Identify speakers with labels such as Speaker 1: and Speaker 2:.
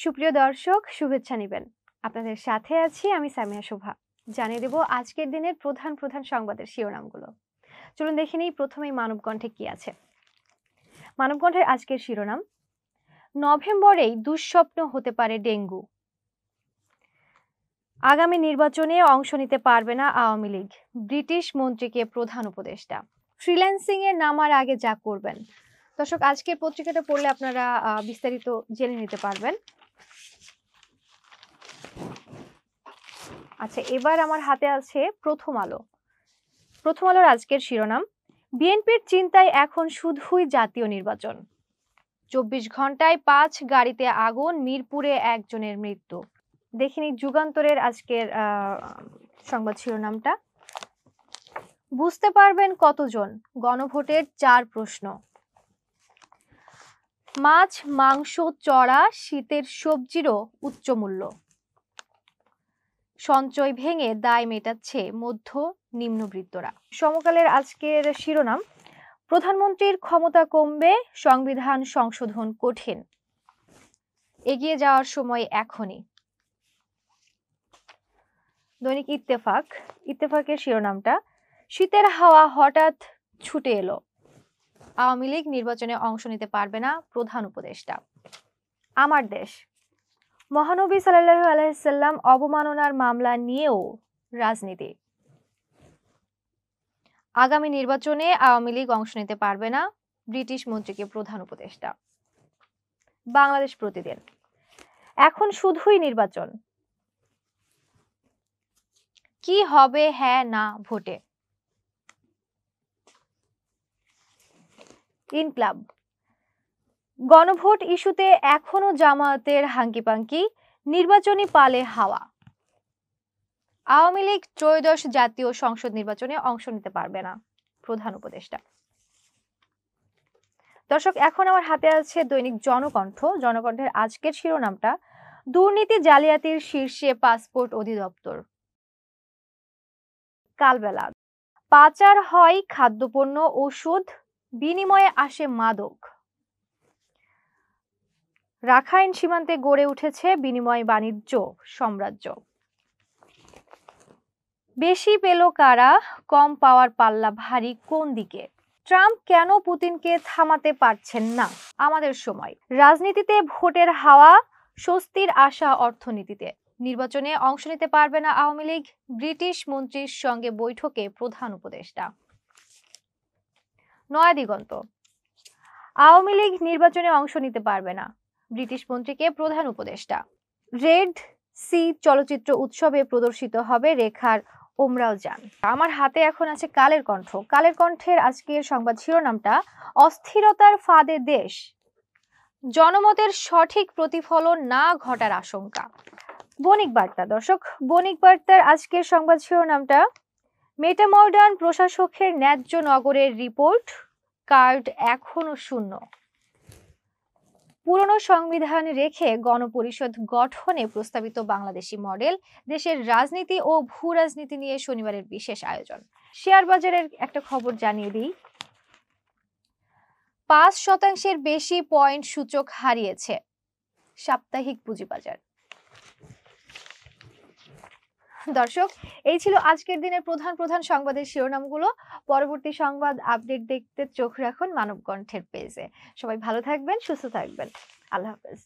Speaker 1: সুপ্রিয় দর্শক, শুভেচ্ছা নিবেন। আপনাদের সাথে আছি আমি সামিয়া শোভা। জানিয়ে দেব আজকের দিনের প্রধান প্রধান সংবাদের শিরোনামগুলো। চলুন দেখে নিই প্রথমেই মানবকণ্ঠে কি আছে। মানবকণ্ঠের আজকের শিরোনাম, নভেম্বরেই দুঃস্বপ্ন হতে পারে ডেঙ্গু। আগামী নির্বাচনে অংশ নিতে পারবে না আওয়ামী লীগ, ব্রিটিশ মন্ত্রীকে প্রধান উপদেষ্টা। ফ্রিল্যান্সিং এ নামার আগে যা করবেন। দর্শক, আজকের পত্রিকাটা পড়লে আপনারা বিস্তারিত জেনে নিতে পারবেন। আচ্ছা, এবার আমার হাতে আছে প্রথম আলো। প্রথম আলোর আজকের শিরোনাম, বিএনপির চিন্তায় এখন শুধুই জাতীয় নির্বাচন। 24 ঘন্টায় 5 গাড়িতে আগুন, মিরপুরে একজনের মৃত্যু। দেখিনি যুগান্তরের আজকের সংবাদ শিরোনামটা, বুঝতে পারবেন কতজন, গণভোটের 4 প্রশ্ন। মাছ, মাংস চড়া, শীতের সবজিরও উচ্চ মূল্য। সঞ্চয় ভেঙে দায় মেটাচ্ছে মধ্য নিম্নবিত্তরা। সমকালের আজকের শিরোনাম, প্রধানমন্ত্রীর ক্ষমতা কমবে, সংবিধান সংশোধন কঠিন, এগিয়ে যাওয়ার সময় এখনই। দৈনিক ইত্তেফাকের শিরোনামটা, শীতের হাওয়া হঠাৎ ছুটে এলো, আওয়ামী লীগ নির্বাচনে অংশ নিতে পারবে না প্রধান উপদেষ্টা। আমার দেশ, মহানবী সাল্লাল্লাহু আলাইহি সাল্লাম অবমাননার মামলা নিয়েও রাজনীতি। আগামী নির্বাচনে আওয়ামী লীগ অংশ নিতে পারবে না, ব্রিটিশ মন্ত্রীকে প্রধান উপদেষ্টা। বাংলাদেশ প্রতিদিন, এখন শুধুই নির্বাচন, কি হবে হ্যাঁ না ভোটে। ইনক্লাব, গণভোট ইস্যুতে এখনো জামায়াতের হাঙ্কিপাঙ্কি, নির্বাচনী পালে হাওয়া। আওয়ামী লীগ ত্রয়োদশ জাতীয় সংসদ নির্বাচনে অংশ নিতে পারবে না প্রধান উপদেষ্টা। দর্শক, এখন আমার হাতে আছে দৈনিক জনকণ্ঠের আজকের শিরোনামটা, দুর্নীতি জালিয়াতির শীর্ষে পাসপোর্ট অধিদপ্তর। কালবেলা, পাচার হয় খাদ্যপণ্য, ওষুধ, বিনিময়ে আসে মাদক। রাখাইন সীমান্তে গড়ে উঠেছে বিনিময় বাণিজ্য সাম্রাজ্য। বেশি পেল কারা, কম পাওয়ার পাল্লা ভারী কোন দিকে। ট্রাম্প কেন পুতিনকে থামাতে পারছেন না, আমাদের সময়। রাজনীতিতে ভোটের হাওয়া, স্বস্তির আশা অর্থনীতিতে। নির্বাচনে অংশ নিতে পারবে না আওয়ামী লীগ, ব্রিটিশ মন্ত্রীর সঙ্গে বৈঠকে প্রধান উপদেষ্টা। নয়াদিগন্ত, আওয়ামী লীগ নির্বাচনে অংশ নিতে পারবে না, ব্রিটিশ মন্ত্রীকে প্রধান উপদেষ্টা। রেড সি চলচ্চিত্র উৎসবে প্রদর্শিত হবে রেখার ওমরাও যান। আমার হাতে এখন আছে কালের কণ্ঠের আজকের সংবাদ শিরোনামটা, অস্থিরতার ফাঁদে দেশ, জনমতের সঠিক প্রতিফলন না ঘটার আশঙ্কা। বণিক বার্তা, দর্শক, বণিক বার্তার আজকের সংবাদ শিরোনামটা, মেটামডার্ন প্রশাসকের ন্যায্য নগরের রিপোর্ট কার্ড এখনো শূন্য। পুরনো সংবিধান রেখে গণপরিষদ গঠনে প্রস্তাবিত বাংলাদেশি মডেল, দেশের রাজনীতি ও ভূ রাজনীতি নিয়ে শনিবারের বিশেষ আয়োজন। শেয়ার বাজারের একটা খবর জানিয়ে দিই, 5% বেশি পয়েন্ট সূচক হারিয়েছে সাপ্তাহিক পুঁজিবাজার। দর্শক, এই ছিল আজকের দিনের প্রধান সংবাদের শিরোনামগুলো। পরবর্তী সংবাদ আপডেট দেখতে চোখ রাখুন মানবকণ্ঠের পেজে। সবাই ভালো থাকবেন, সুস্থ থাকবেন। আল্লাহ হাফেজ।